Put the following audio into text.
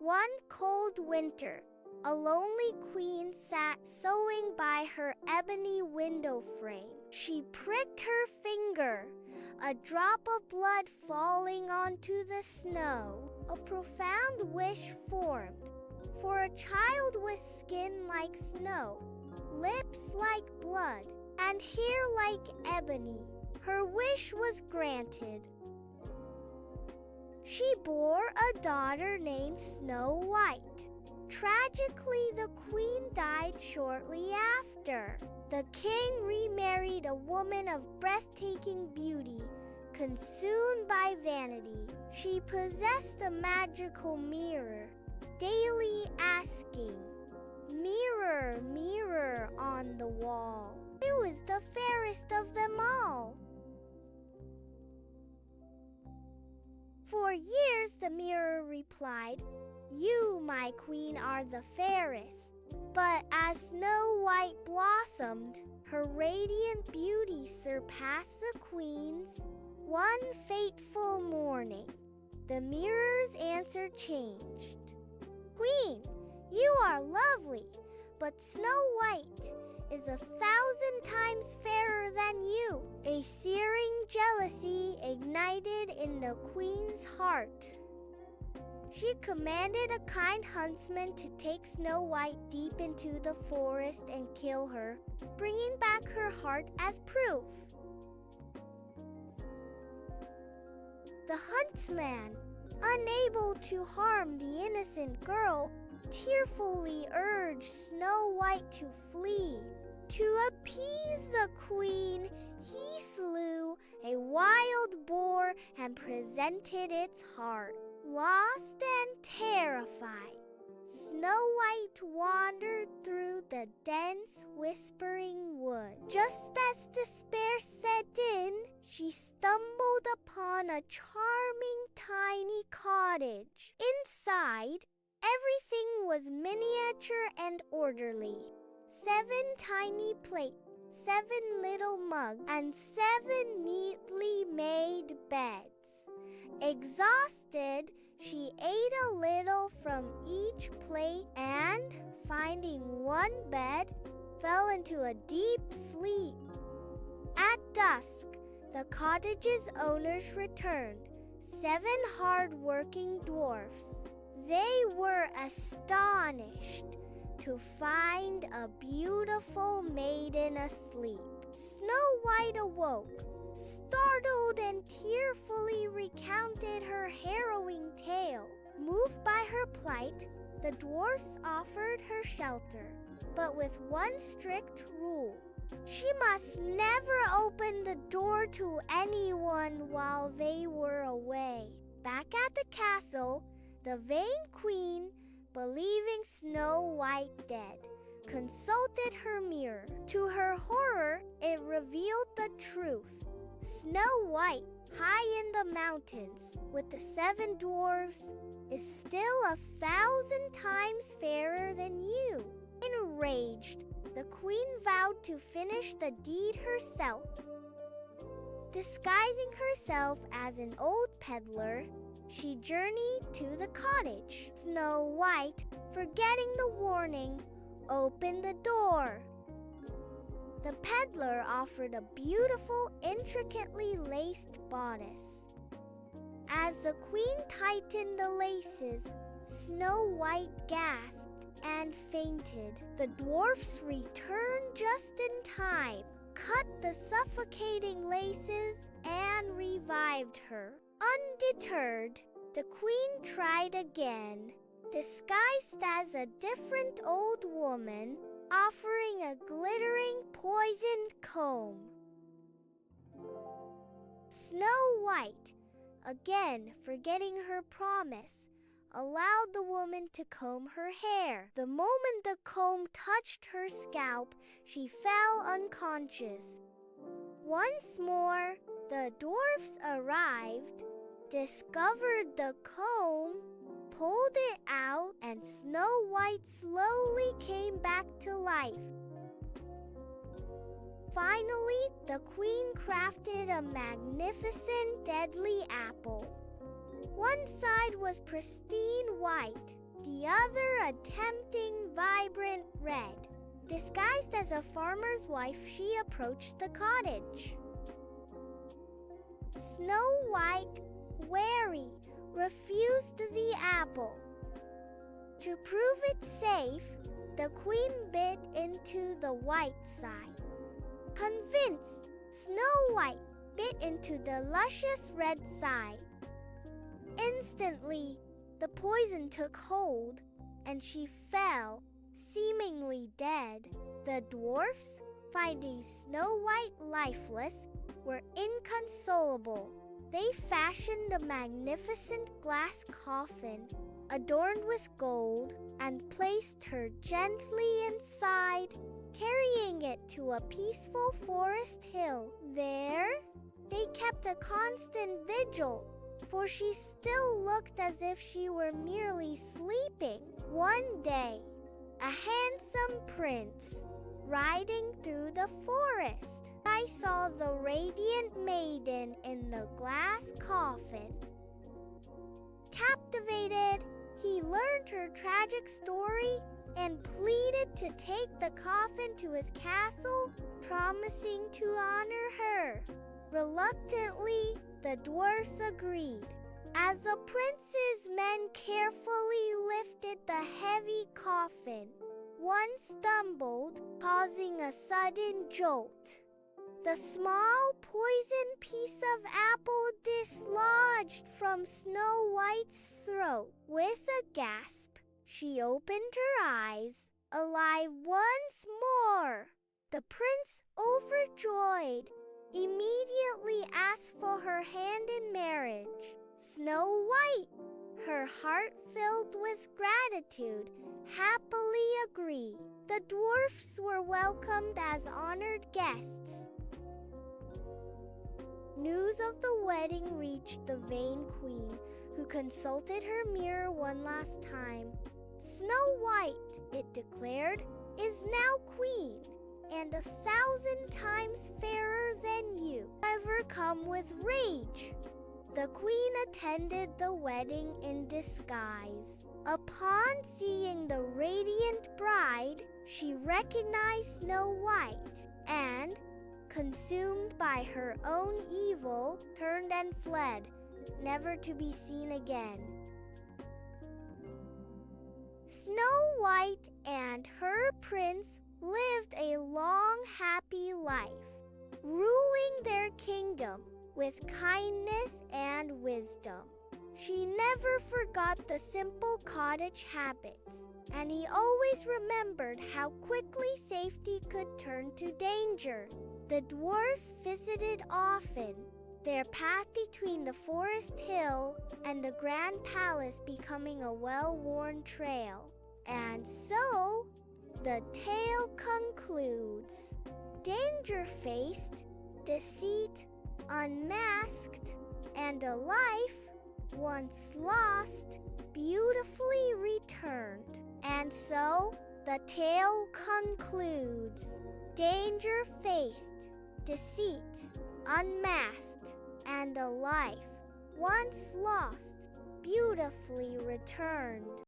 One cold winter, a lonely queen sat sewing by her ebony window frame. She pricked her finger, a drop of blood falling onto the snow. A profound wish formed, for a child with skin like snow, lips like blood, and hair like ebony. Her wish was granted. She bore a daughter named Snow White. Tragically, the queen died shortly after. The king remarried a woman of breathtaking beauty, consumed by vanity. She possessed a magical mirror, daily asking, "Mirror, mirror on the wall, who is the fairest of them all?" For years the mirror replied, "You, my queen, are the fairest." But as Snow White blossomed, her radiant beauty surpassed the queen's. One fateful morning, the mirror's answer changed. "Queen, you are lovely, but Snow White is 1,000 times fairer than you." A searing jealousy ignited in the queen's heart. She commanded a kind huntsman to take Snow White deep into the forest and kill her, bringing back her heart as proof. The huntsman, unable to harm the innocent girl, tearfully urged Snow White to flee. To appease the queen, he slew a wild boar and presented its heart. Lost and terrified, Snow White wandered through the dense, whispering wood. Just as despair set in, she stumbled upon a charming tiny cottage. Inside, everything was miniature and orderly. 7 tiny plates, 7 little mugs, and 7 neatly made beds. Exhausted, she ate a little from each plate and, finding one bed, fell into a deep sleep. At dusk, the cottage's owners returned, 7 hard-working dwarfs. They were astonished to find a beautiful maiden asleep. Snow White awoke, startled, and tearfully recounted her harrowing tale. Moved by her plight, the dwarfs offered her shelter, but with one strict rule. She must never open the door to anyone while they were away. Back at the castle, the vain queen, believing Snow White dead, consulted her mirror. To her horror, it revealed the truth. Snow White, high in the mountains with the 7 dwarfs, is still 1,000 times fairer than you. Enraged, the queen vowed to finish the deed herself. Disguising herself as an old peddler, she journeyed to the cottage. Snow White, forgetting the warning, opened the door. The peddler offered a beautiful, intricately laced bodice. As the queen tightened the laces, Snow White gasped and fainted. The dwarfs returned just in time, cut the suffocating laces, and revived her. Undeterred, the queen tried again, disguised as a different old woman, offering a glittering poisoned comb. Snow White, again forgetting her promise, allowed the woman to comb her hair. The moment the comb touched her scalp, she fell unconscious. Once more, the dwarfs arrived, discovered the comb, pulled it out, and Snow White slowly came back to life. Finally, the queen crafted a magnificent, deadly apple. One side was pristine white, the other a tempting, vibrant red. Disguised as a farmer's wife, she approached the cottage. Snow White, wary, refused the apple. To prove it safe, the queen bit into the white side. Convinced, Snow White bit into the luscious red side. Instantly, the poison took hold, and she fell, seemingly dead. The dwarfs, finding Snow White lifeless, were inconsolable. They fashioned a magnificent glass coffin, adorned with gold, and placed her gently inside, carrying it to a peaceful forest hill. There, they kept a constant vigil, for she still looked as if she were merely sleeping. One day, a handsome prince, riding through the forest, I saw the radiant maiden in the glass coffin. Captivated, he learned her tragic story and pleaded to take the coffin to his castle, promising to honor her. Reluctantly, the dwarfs agreed. As the prince's men carefully lifted the heavy coffin, one stumbled, causing a sudden jolt. The small poisoned piece of apple dislodged from Snow White's throat. With a gasp, she opened her eyes, alive once more. The prince, overjoyed, immediately asked for her hand in marriage. Snow White, her heart filled with gratitude, happily agreed. The dwarfs were welcomed as honored guests. News of the wedding reached the vain queen, who consulted her mirror one last time. Snow White, it declared, is now queen, and 1,000 times fairer than you. Overcome with rage, the queen attended the wedding in disguise. Upon seeing the radiant bride, she recognized Snow White and, consumed by her own evil, turned and fled, never to be seen again. Snow White and her prince lived a long, happy life, ruling their kingdom with kindness and wisdom. She never forgot the simple cottage habits, and he always remembered how quickly safety could turn to danger. The dwarfs visited often, their path between the forest hill and the grand palace becoming a well-worn trail. And so, the tale concludes. Danger faced, deceit unmasked, and a life once lost beautifully returned. And so, the tale concludes. Danger faced, deceit unmasked, and a life once lost beautifully returned.